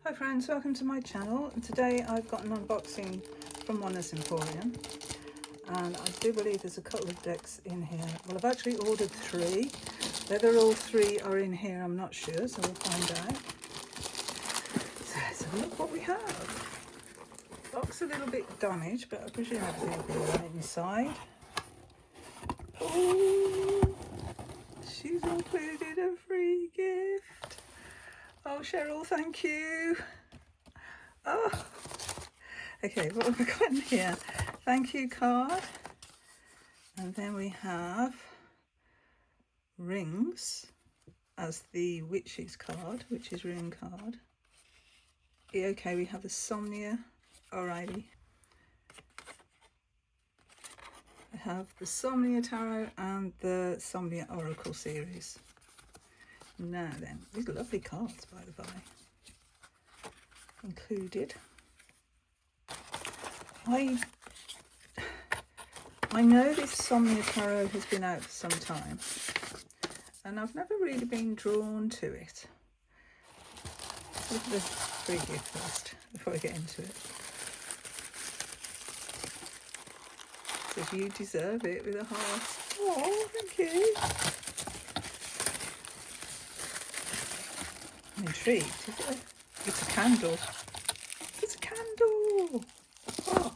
Hi friends, welcome to my channel. Today I've got an unboxing from Oneness Emporium, and I do believe there's a couple of decks in here. Well, I've actually ordered 3. Whether all 3 are in here I'm not sure, so we'll find out. So let's have a look what we have. Box a little bit damaged, but I presume everything will be alright inside. Oh, she's included a free gift. Oh Cheryl, thank you. Oh, okay, what have we got in here? Thank you card, and then we have rings as the witch's card, witch's ring card. Yeah, okay, we have the Somnia. Alrighty, I have the Somnia Tarot and the Somnia Oracle series. Now then, these are lovely cards, by the by, included. I know this Somnia Tarot has been out for some time, and I've never really been drawn to it. Look at the free gift first, before I get into it. It says you deserve it with a heart. Oh, thank you. I'm intrigued. Is it it's a candle. It's a candle. Oh,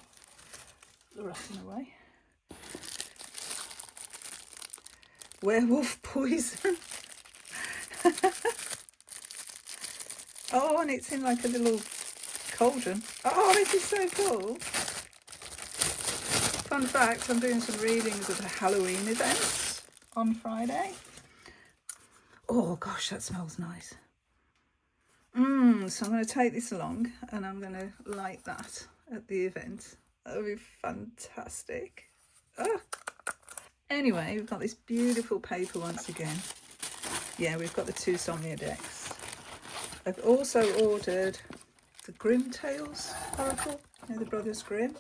the rustling away. Werewolf poison. Oh, and it's in like a little cauldron. Oh, this is so cool. Fun fact, I'm doing some readings at the Halloween events on Friday. Oh gosh, that smells nice. So I'm going to take this along and I'm going to light that at the event. That'll be fantastic. Oh. Anyway, we've got this beautiful paper once again. Yeah, we've got the 2 Somnia decks. I've also ordered the Grimm Tales Oracle, you know, the Brothers Grimm,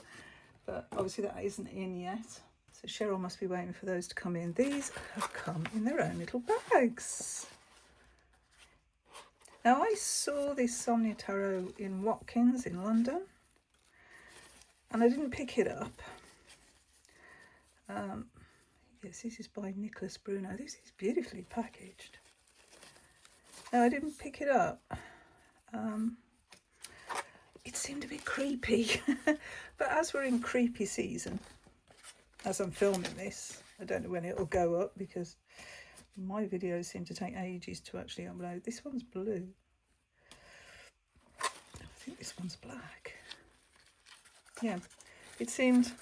but obviously that isn't in yet. So Cheryl must be waiting for those to come in. These have come in their own little bags. Now, I saw this Somnia Tarot in Watkins in London, and I didn't pick it up. Yes, this is by Nicolas Bruno. This is beautifully packaged. No, I didn't pick it up. It seemed a bit creepy. But as we're in creepy season, as I'm filming this, I don't know when it'll go up because my videos seem to take ages to actually upload. This one's blue. I think this one's black. Yeah, it seemed,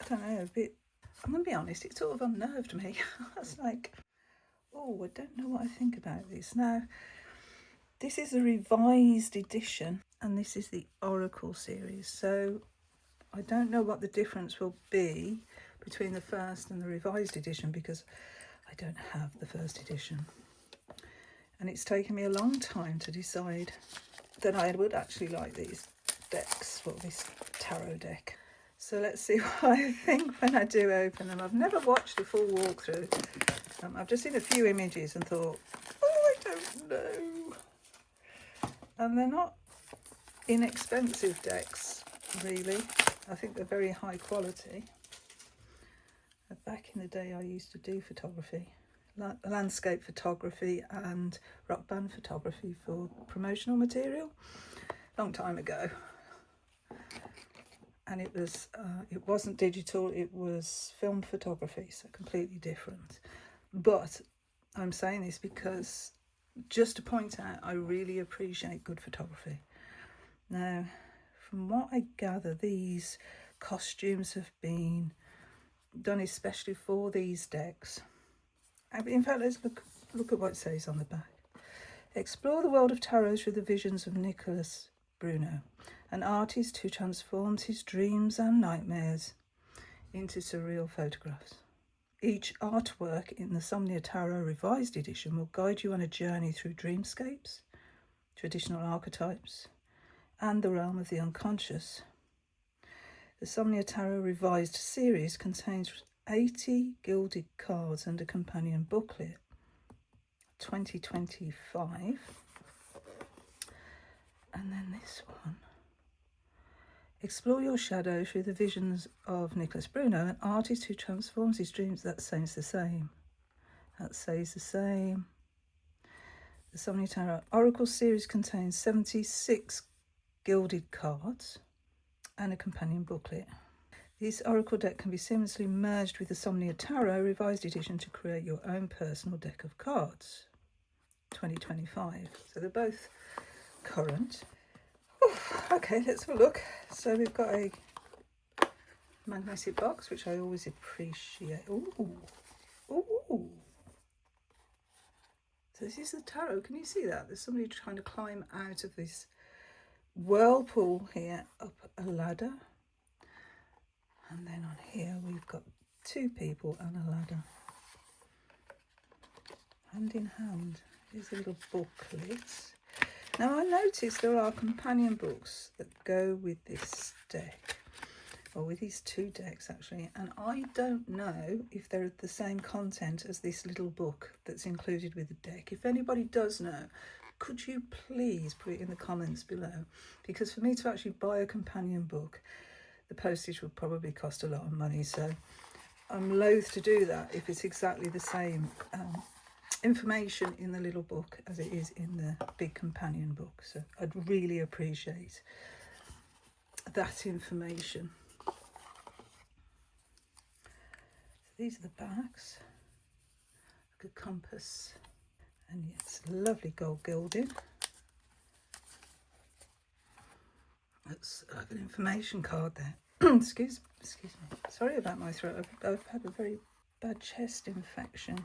I don't know, a bit, I'm going to be honest, it sort of unnerved me. I was like, oh, I don't know what I think about this. Now, this is a revised edition, and this is the Oracle series. So I don't know what the difference will be between the first and the revised edition because I don't have the first edition. And it's taken me a long time to decide that I would actually like these decks, or this tarot deck. So let's see what I think when I do open them. I've never watched a full walkthrough. I've just seen a few images and thought, oh, I don't know. And they're not inexpensive decks, really. I think they're very high quality. Back in the day, I used to do photography, landscape photography and rock band photography for promotional material, long time ago. And it wasn't digital, it was film photography, so completely different. But I'm saying this because, just to point out, I really appreciate good photography. Now, from what I gather, these costumes have been done especially for these decks. In fact, let's look at what it says on the back. Explore the world of tarot through the visions of Nicolas Bruno, an artist who transforms his dreams and nightmares into surreal photographs. Each artwork in the Somnia Tarot Revised Edition will guide you on a journey through dreamscapes, traditional archetypes, and the realm of the unconscious. The Somnia Tarot Revised series contains 80 gilded cards and a companion booklet. 2025. And then this one. Explore your shadow through the visions of Nicolas Bruno, an artist who transforms his dreams. That says the same. That says the same. The Somnia Tarot Oracle series contains 76 gilded cards and a companion booklet. This Oracle deck can be seamlessly merged with the Somnia Tarot Revised Edition to create your own personal deck of cards. 2025. So they're both current. Oof, okay, let's have a look. So we've got a magnetic box, which I always appreciate. Ooh, ooh. So this is the tarot. Can you see that? There's somebody trying to climb out of this whirlpool here up a ladder. And then on here we've got two people and a ladder. Hand in hand. Here's a little booklet. Now I noticed there are companion books that go with this deck. Or with these two decks actually, and I don't know if they're the same content as this little book that's included with the deck. If anybody does know, could you please put it in the comments below? Because for me to actually buy a companion book, the postage would probably cost a lot of money, so I'm loath to do that if it's exactly the same information in the little book as it is in the big companion book. So I'd really appreciate that information. These are the backs, like a compass, and yes, lovely gold gilding. That's like an information card there. excuse me. Sorry about my throat. I've had a very bad chest infection.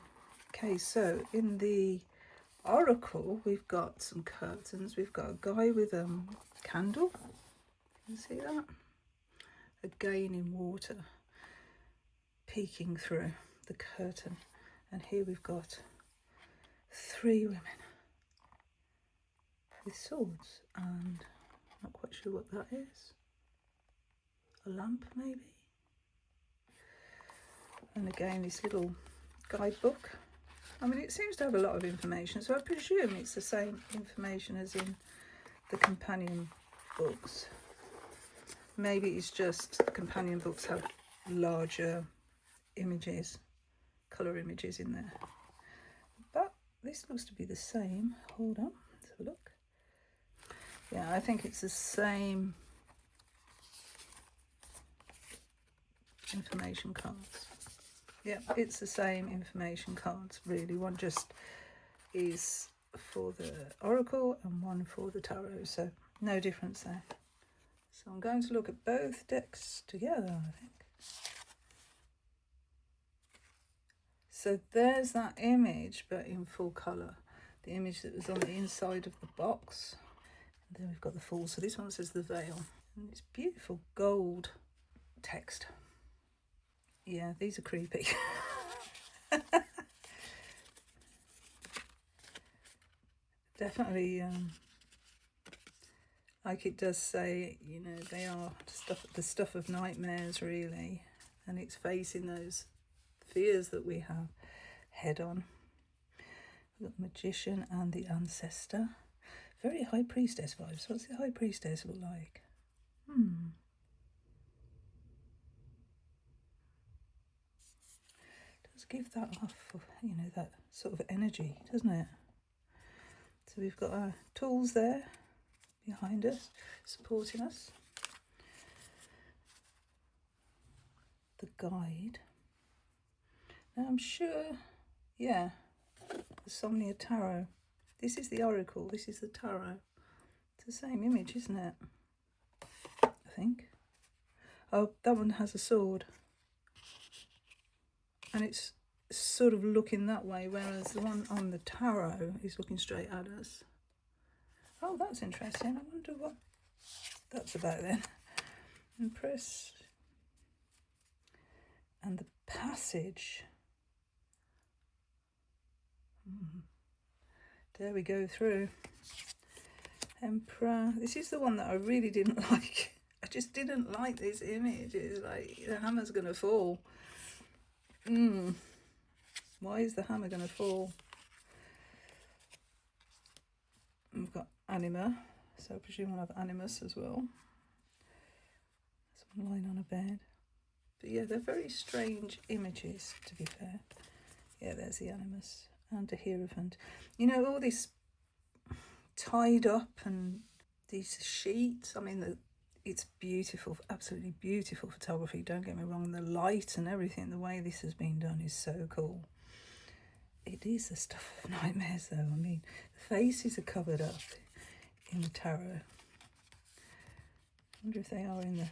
Okay, so in the Oracle, we've got some curtains. We've got a guy with a candle. Can you see that? Again in water, peeking through the curtain. And here we've got three women with swords, and I'm not quite sure what that is. A lamp maybe? And again this little guidebook. I mean, it seems to have a lot of information, so I presume it's the same information as in the companion books. Maybe it's just the companion books have larger images, colour images in there. But this looks to be the same. Hold on, let's have a look. Yeah, I think it's the same information cards. Yeah, it's the same information cards, really. One just is for the Oracle and one for the Tarot, so no difference there. So I'm going to look at both decks together, I think. So there's that image, but in full colour. The image that was on the inside of the box. And then we've got the full. So this one says the veil. And it's beautiful gold text. Yeah, these are creepy. Definitely, like it does say, you know, they are the stuff of nightmares, really. And it's facing those fears that we have head on. We've got the Magician and the Ancestor. Very High Priestess vibes. What's the High Priestess look like? Does give that off, you know, that sort of energy, doesn't it? So we've got our tools there behind us, supporting us. The guide. Now I'm sure, yeah, the Somnia Tarot. This is the Oracle, this is the Tarot. It's the same image, isn't it? I think. Oh, that one has a sword. And it's sort of looking that way, whereas the one on the Tarot is looking straight at us. Oh, that's interesting. I wonder what that's about then. Empress. And the Passage. There we go through. Emperor. This is the one that I really didn't like. I just didn't like this image. It's like the hammer's going to fall. Why is the hammer going to fall? We've got Anima. So I presume I'll have animus as well. Someone lying on a bed. But yeah, they're very strange images, to be fair. Yeah, there's the animus and a hierophant. You know, all this tied up and these sheets. I mean, it's beautiful, absolutely beautiful photography. Don't get me wrong. The light and everything, the way this has been done is so cool. It is the stuff of nightmares, though. I mean, the faces are covered up in the tarot. I wonder if they are in the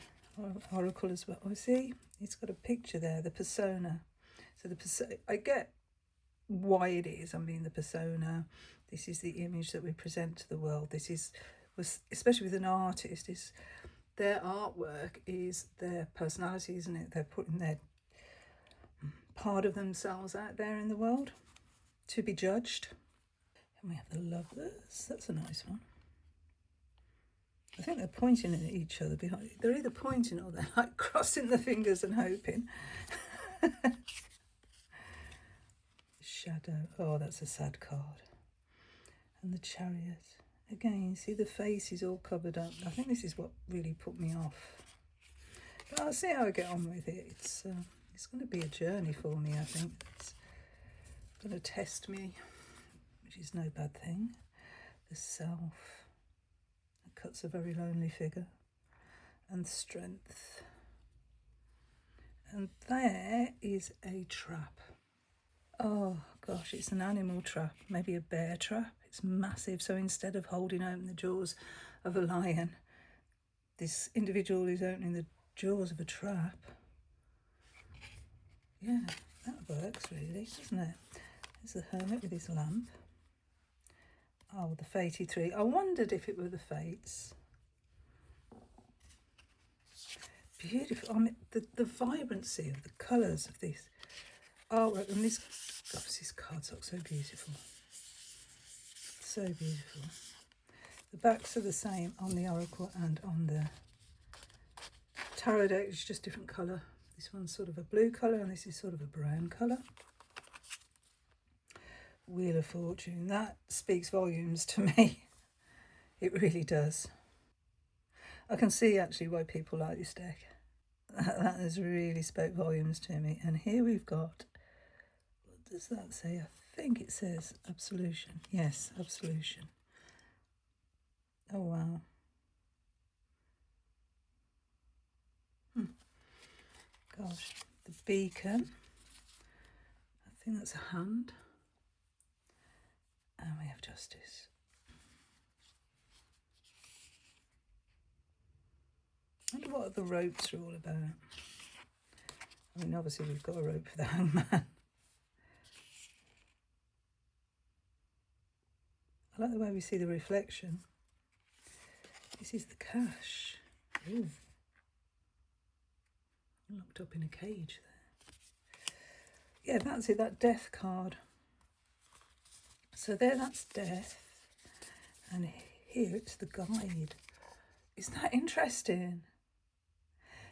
oracle as well. Oh, see, it's got a picture there, the persona. So I get why it is. I mean, the persona. This is the image that we present to the world. Especially with an artist, is their artwork is their personality, isn't it? They're putting their part of themselves out there in the world to be judged. And we have the lovers. That's a nice one. I think they're pointing at each other behind. They're either pointing or they're like crossing the fingers and hoping. Shadow. Oh, that's a sad card. And the Chariot. Again, you see the face is all covered up. I think this is what really put me off. But I'll see how I get on with it. It's going to be a journey for me, I think. It's going to test me, which is no bad thing. The Self. It cuts a very lonely figure. And Strength. And there is a trap. Oh gosh, it's an animal trap, maybe a bear trap. It's massive. So instead of holding open the jaws of a lion, this individual is opening the jaws of a trap. Yeah, that works really, doesn't it? There's the Hermit with his lamp. Oh, the Fatey tree. I wondered if it were the Fates. Beautiful. I mean, the vibrancy of the colours of this artwork, and this cardstock, so beautiful. So beautiful. The backs are the same on the oracle and on the tarot deck. It's just different colour. This one's sort of a blue colour and this is sort of a brown colour. Wheel of Fortune. That speaks volumes to me. It really does. I can see actually why people like this deck. That has really spoke volumes to me. And here we've got, what does that say? I think it says Absolution. Yes, Absolution. Oh, wow. Gosh, the Beacon. I think that's a hand. And we have Justice. I wonder what the ropes are all about. I mean, obviously we've got a rope for the hangman. I like the way we see the reflection. This is the cash. Ooh. Locked up in a cage there. Yeah, that's it, that death card. So there, that's death. And here it's the guide. Isn't that interesting?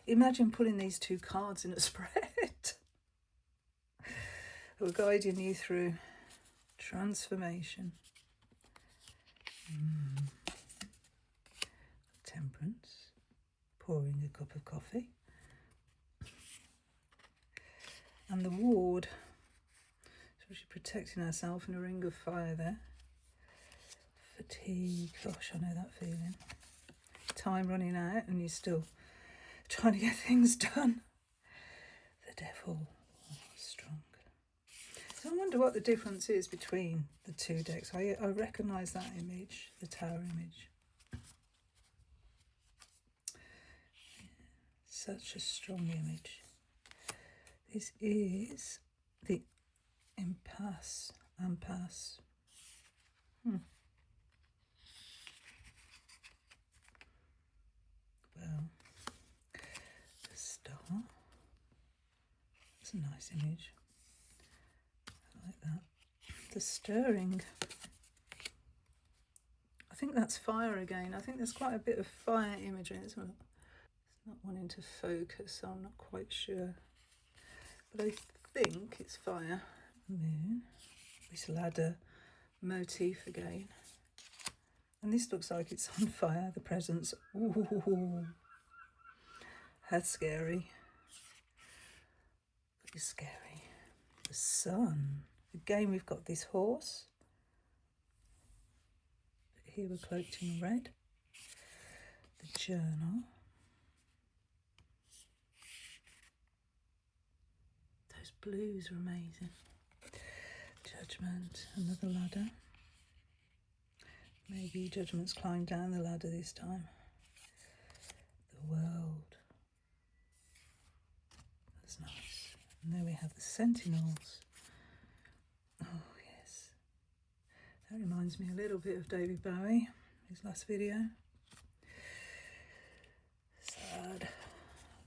Imagine putting these two cards in a spread. We're guiding you through transformation. Temperance. Pouring a cup of coffee. And the Ward. So she's protecting herself in a ring of fire there. Fatigue. Gosh, I know that feeling. Time running out and you're still trying to get things done. The Devil. Oh, strong. So I wonder what the difference is between the two decks. I recognise that image, the Tower image. Such a strong image. This is the Impasse. Well, the Star. That's a nice image. I like that. The Stirring. I think that's fire again. I think there's quite a bit of fire imagery as well. It's not wanting to focus, so I'm not quite sure. But I think it's fire. Moon. This ladder motif again. And this looks like it's on fire, the presents. Ooh, that's scary. Pretty scary. The sun. Again, we've got this horse. But here we're cloaked in red. The journal. Those blues are amazing. Judgment, another ladder. Maybe Judgment's climbed down the ladder this time. The world. That's nice. And there we have the sentinels. Oh, yes. That reminds me a little bit of David Bowie, his last video. Sad.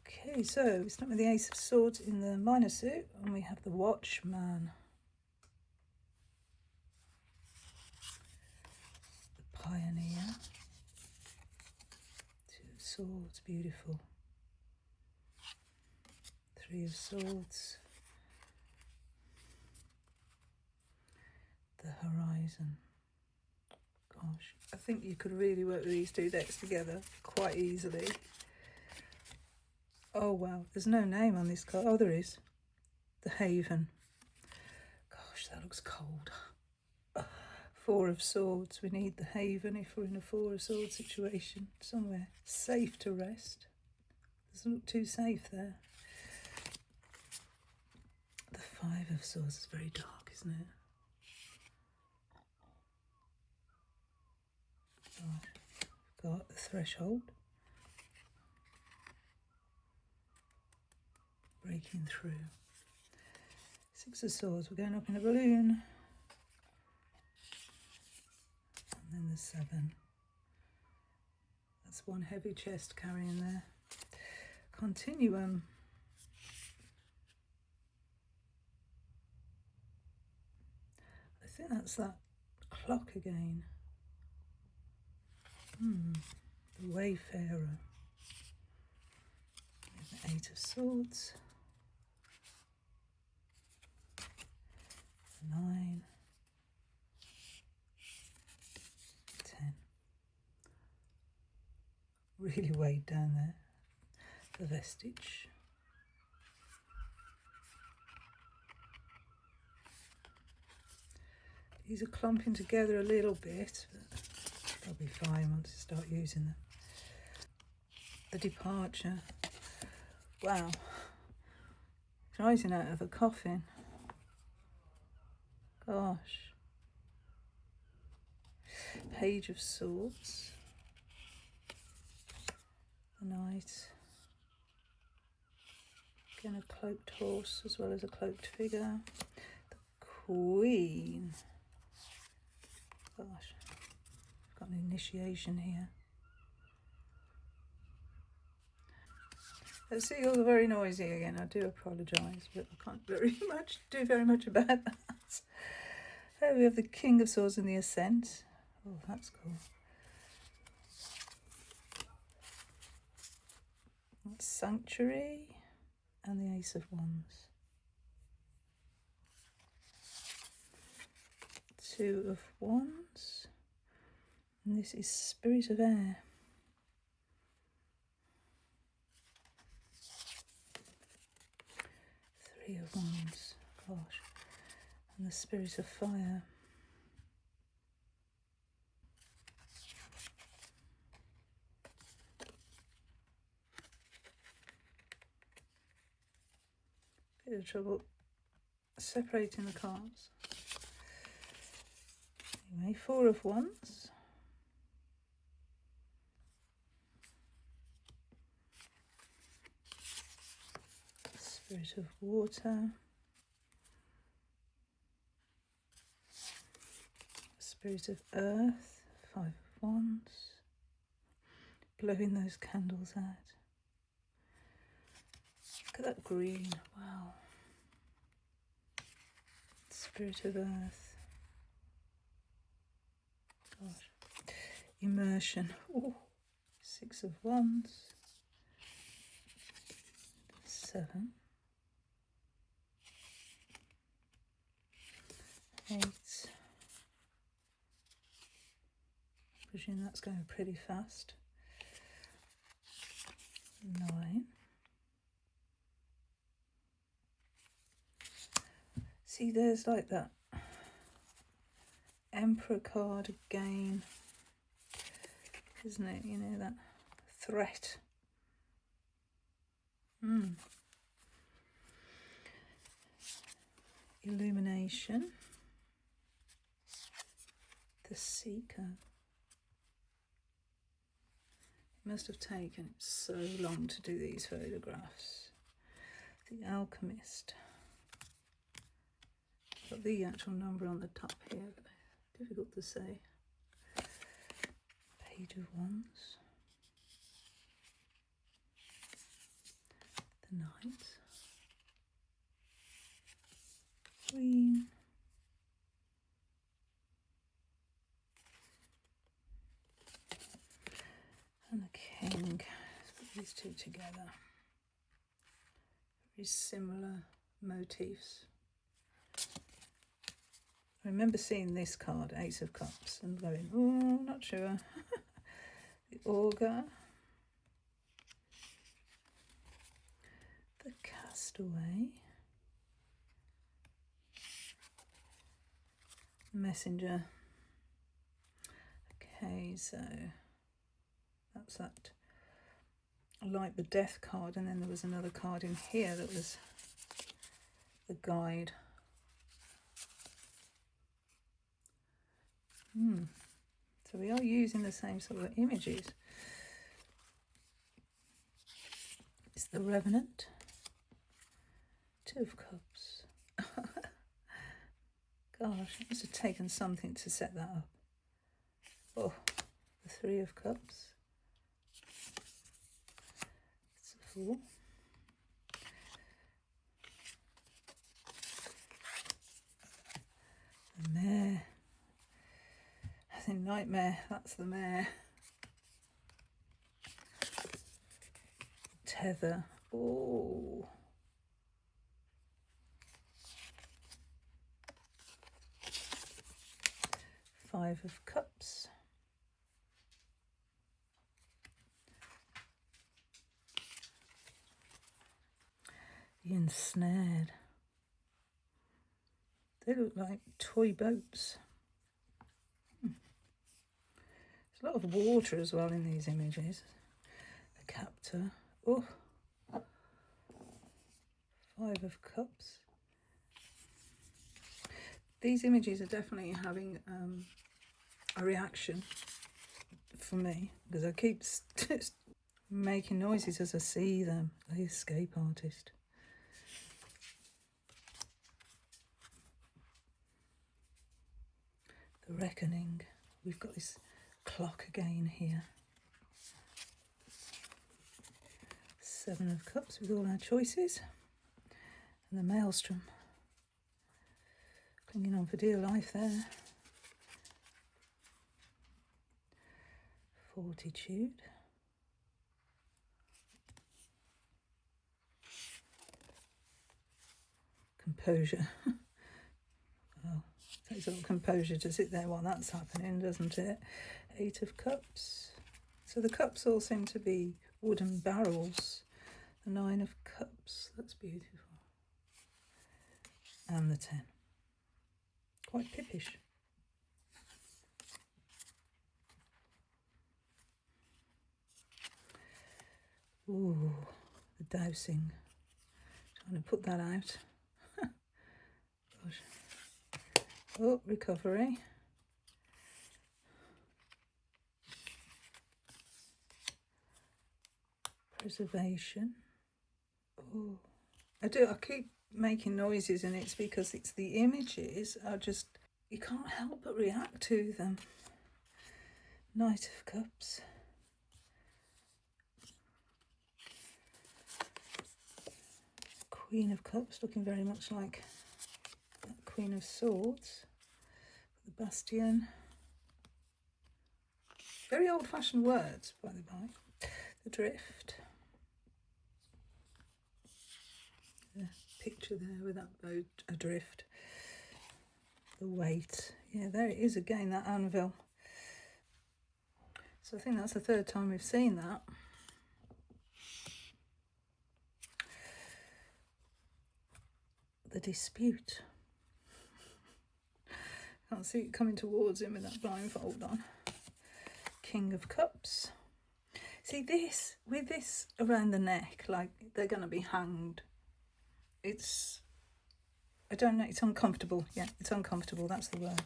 Okay, so we start with the Ace of Swords in the minor suit, and we have the Watchman. The Pioneer. Two of Swords, beautiful. Three of Swords. The Horizon. Gosh, I think you could really work these two decks together quite easily. Oh wow, there's no name on this card. Oh, there is. The Haven. Gosh, that looks cold. Four of Swords. We need the Haven if we're in a Four of Swords situation. Somewhere safe to rest. Doesn't look too safe there. The Five of Swords is very dark, isn't it? We've got the Threshold. Breaking through. Six of Swords, we're going up in a balloon. And then the Seven. That's one heavy chest carrying there. Continuum. I think that's that clock again. The Wayfarer. The Eight of Swords. 9, 10. Really weighed down there. The Vestige. These are clumping together a little bit, but they'll be fine once you start using them. The Departure. Wow. It's rising out of a coffin. Gosh. Page of Swords. The Knight. Again, a cloaked horse as well as a cloaked figure. The Queen. Gosh. I've got an initiation here. The seagulls are very noisy again. I do apologise, but I can't do very much about that. There we have the King of Swords and the Ascent. Oh, that's cool. That's Sanctuary and the Ace of Wands. Two of Wands. And this is Spirit of Air. Three of Wands. Gosh. And the Spirit of Fire. Bit of trouble separating the cards. Anyway, Four of Wands. Spirit of Water. Spirit of Earth. Five of Wands. Blowing those candles out. Look at that green. Wow. Spirit of Earth. Gosh. Immersion. Ooh. Six of Wands. Seven. 8. presume that's going pretty fast. 9. See, there's like that Emperor card again, isn't it? You know, that threat. Illumination. The Seeker. It must have taken so long to do these photographs. The Alchemist. Got the actual number on the top here, but difficult to say. Page of Wands. The Knight. Queen. And the King. Let's put these two together. Very similar motifs. I remember seeing this card, Ace of Cups, and going, oh, not sure. The Augur. The Castaway. Messenger. Okay, so that's that. I like the Death card, and then there was another card in here that was the Guide. So we are using the same sort of images. It's the Revenant. 2 of Cups. Gosh, it must have taken something to set that up. Oh, the 3 of Cups. It's a 4. The Mare. I think Nightmare, that's the Mare. Tether. Oh. Five of Cups. The Ensnared. They look like toy boats. There's a lot of water as well in these images. The Captor. Oh. 5 of Cups. These images are definitely having a reaction for me, because I keep making noises as I see them. The Escape Artist. The Reckoning. We've got this clock again here. 7 of Cups with all our choices. And the Maelstrom. Clinging on for dear life there. Fortitude. Composure. Well, takes a lot of composure to sit there while that's happening, doesn't it? 8 of Cups. So the cups all seem to be wooden barrels. The 9 of Cups. That's beautiful. And the 10. Quite pippish. Ooh, the Dowsing. Trying to put that out. Gosh. Oh, Recovery. Preservation. Oh, I keep making noises, and it's because it's the images are just, you can't help but react to them. Knight of Cups. Queen of Cups, looking very much like that Queen of Swords. The Bastion. Very old-fashioned words, by the by. The Drift. The picture there with that boat adrift. The Weight. Yeah, there it is again, that anvil. So I think that's the third time we've seen that. The dispute. Can't see it coming towards him with that blindfold on. King of Cups. See this, with this around the neck, like they're going to be hanged. It's, I don't know, it's uncomfortable. Yeah, it's uncomfortable, that's the word.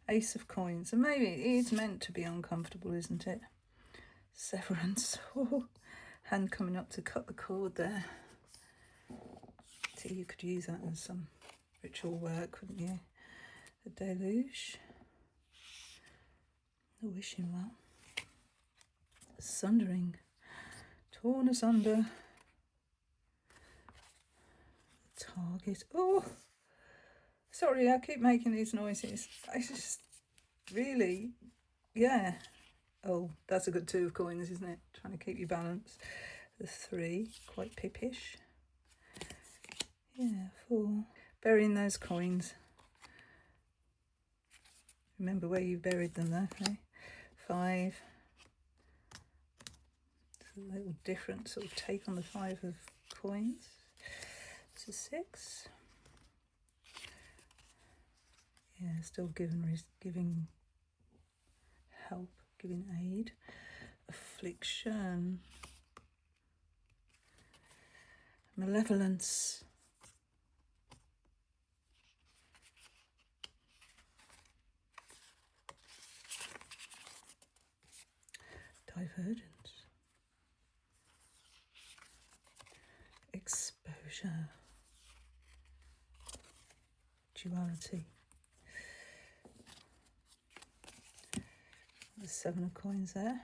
Ace of Coins. And maybe it's meant to be uncomfortable, isn't it? Severance. Oh, hand coming up to cut the cord there. See, you could use that as some ritual work, couldn't you? The deluge. The wishing well. Sundering. Torn asunder. Target. Oh, sorry, I keep making these noises. I just really, yeah. Oh, that's a good 2 of coins, isn't it? Trying to keep you balanced. The 3, quite pippish. Yeah, 4. Burying those coins. Remember where you buried them though, okay? 5. It's a little different sort of take on the 5 of coins. It's a 6. Yeah, still giving help, giving aid. Affliction. Malevolence. Divergence. Exposure. Duality. The 7 of coins there.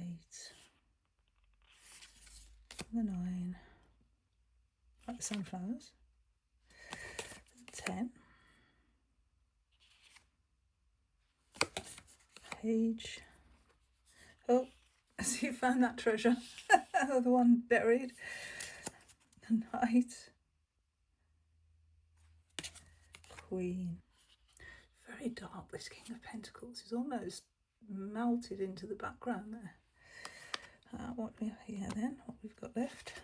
8. The 9. Like the sunflowers. 10. Page. Oh, I see you found that treasure. The one buried. The Knight. Queen. Very dark, this King of Pentacles. Is almost melted into the background there. What we have here then, what we've got left.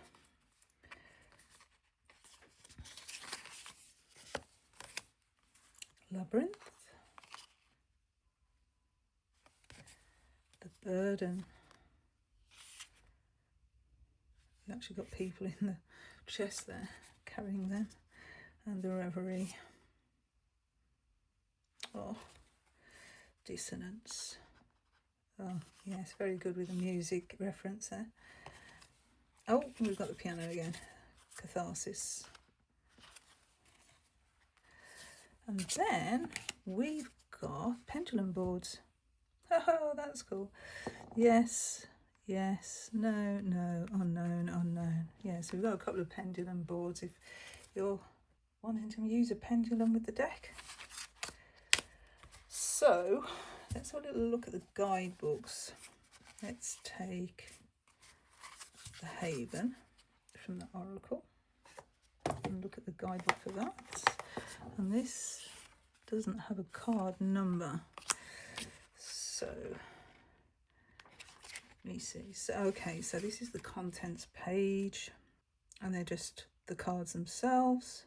Labyrinth. The burden. We've actually got people in the chest there carrying them. And the reverie. Oh, dissonance. Oh, yes, very good with the music reference there. Oh, we've got the piano again. Catharsis. And then we've got pendulum boards. Oh, that's cool. Yes, yes, no, no, unknown, unknown. Yeah, so we've got a couple of pendulum boards if you're wanting to use a pendulum with the deck. So let's have a little look at the guidebooks. Let's take the Haven from the Oracle and look at the guidebook for that. And this doesn't have a card number. So let me see. So okay, so this is the contents page and they're just the cards themselves.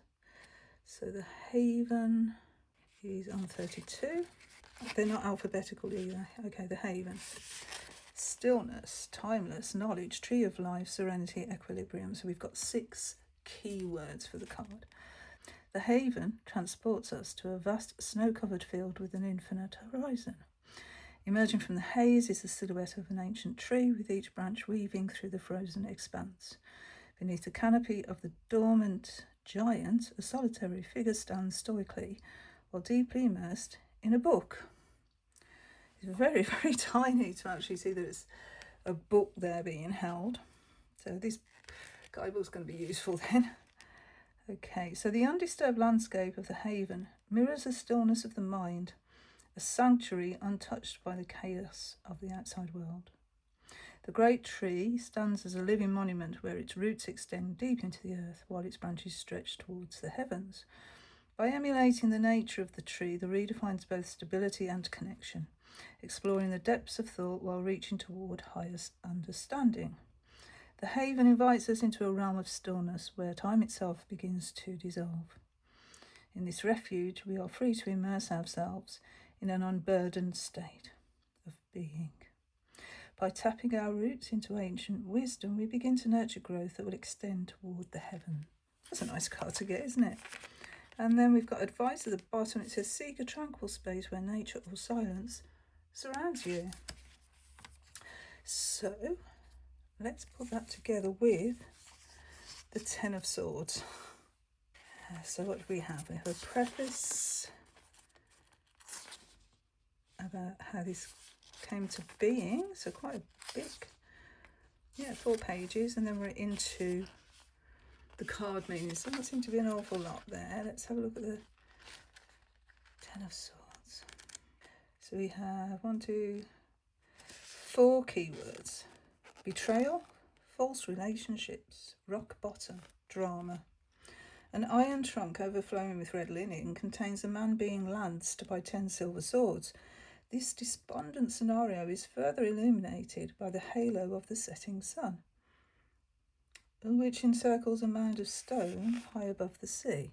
So the Haven is on 32. They're not alphabetical either. Okay, the Haven. Stillness, timeless, knowledge, tree of life, serenity, equilibrium. So we've got 6 keywords for the card. The Haven transports us to a vast snow-covered field with an infinite horizon. Emerging from the haze is the silhouette of an ancient tree, with each branch weaving through the frozen expanse. Beneath the canopy of the dormant giant, a solitary figure stands stoically, while deeply immersed in a book. It's very, very tiny to actually see that it's a book there being held. So this guidebook's going to be useful then. Okay, so the undisturbed landscape of the Haven mirrors the stillness of the mind, a sanctuary untouched by the chaos of the outside world. The great tree stands as a living monument where its roots extend deep into the earth while its branches stretch towards the heavens. By emulating the nature of the tree, the reader finds both stability and connection, exploring the depths of thought while reaching toward highest understanding. The haven invites us into a realm of stillness where time itself begins to dissolve. In this refuge, we are free to immerse ourselves in an unburdened state of being. By tapping our roots into ancient wisdom, we begin to nurture growth that will extend toward the heaven. That's a nice card to get, isn't it? And then we've got advice at the bottom. It says, seek a tranquil space where nature or silence surrounds you. So let's put that together with the Ten of Swords. So what do we have? We have a preface about how this came to being. So quite a big, 4 pages. And then we're into the card meanings. Doesn't seem to be an awful lot there. Let's have a look at the Ten of Swords. So we have 4 keywords. Betrayal, false relationships, rock bottom, drama. An iron trunk overflowing with red linen contains a man being lanced by 10 silver swords. This despondent scenario is further illuminated by the halo of the setting sun, which encircles a mound of stone high above the sea.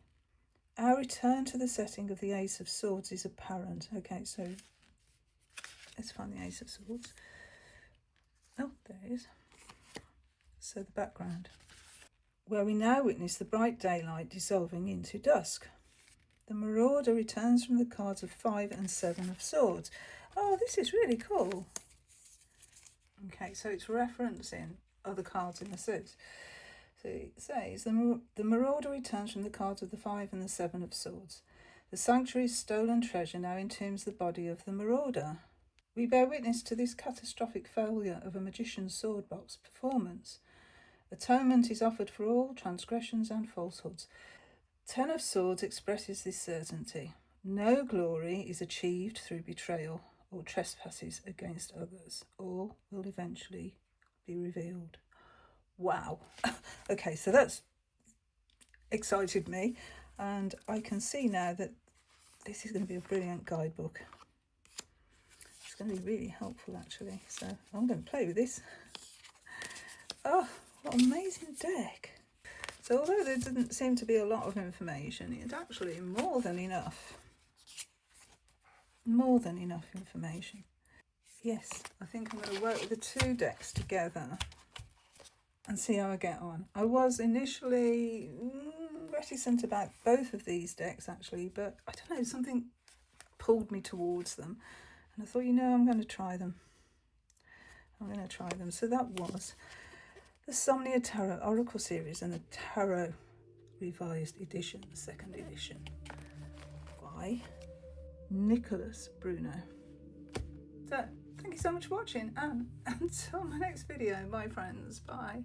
Our return to the setting of the Ace of Swords is apparent. Okay, so let's find the Ace of Swords. Oh, there it is. So the background, where we now witness the bright daylight dissolving into dusk. The Marauder returns from the cards of 5 and 7 of Swords. Oh, this is really cool. Okay, so it's referencing other cards in the suit. So it says, the Marauder returns from the cards of the 5 and the 7 of Swords. The sanctuary's stolen treasure now entombs the body of the Marauder. We bear witness to this catastrophic failure of a magician's sword box performance. Atonement is offered for all transgressions and falsehoods. 10 of Swords expresses this certainty. No glory is achieved through betrayal or trespasses against others. All will eventually be revealed. Wow. Okay, so that's excited me, and I can see now that this is going to be a brilliant guidebook. It's going to be really helpful, actually. So I'm going to play with this. Oh, what an amazing deck. So although there didn't seem to be a lot of information, it's actually more than enough. More than enough information. Yes, I think I'm going to work with the 2 decks together and see how I get on. I was initially reticent about both of these decks, actually, but I don't know, something pulled me towards them. And I thought, I'm going to try them. So that was the Somnia Tarot Oracle Series and the Tarot Revised Edition, the 2nd edition, by Nicolas Bruno. So, thank you so much for watching, and until my next video, my friends, bye.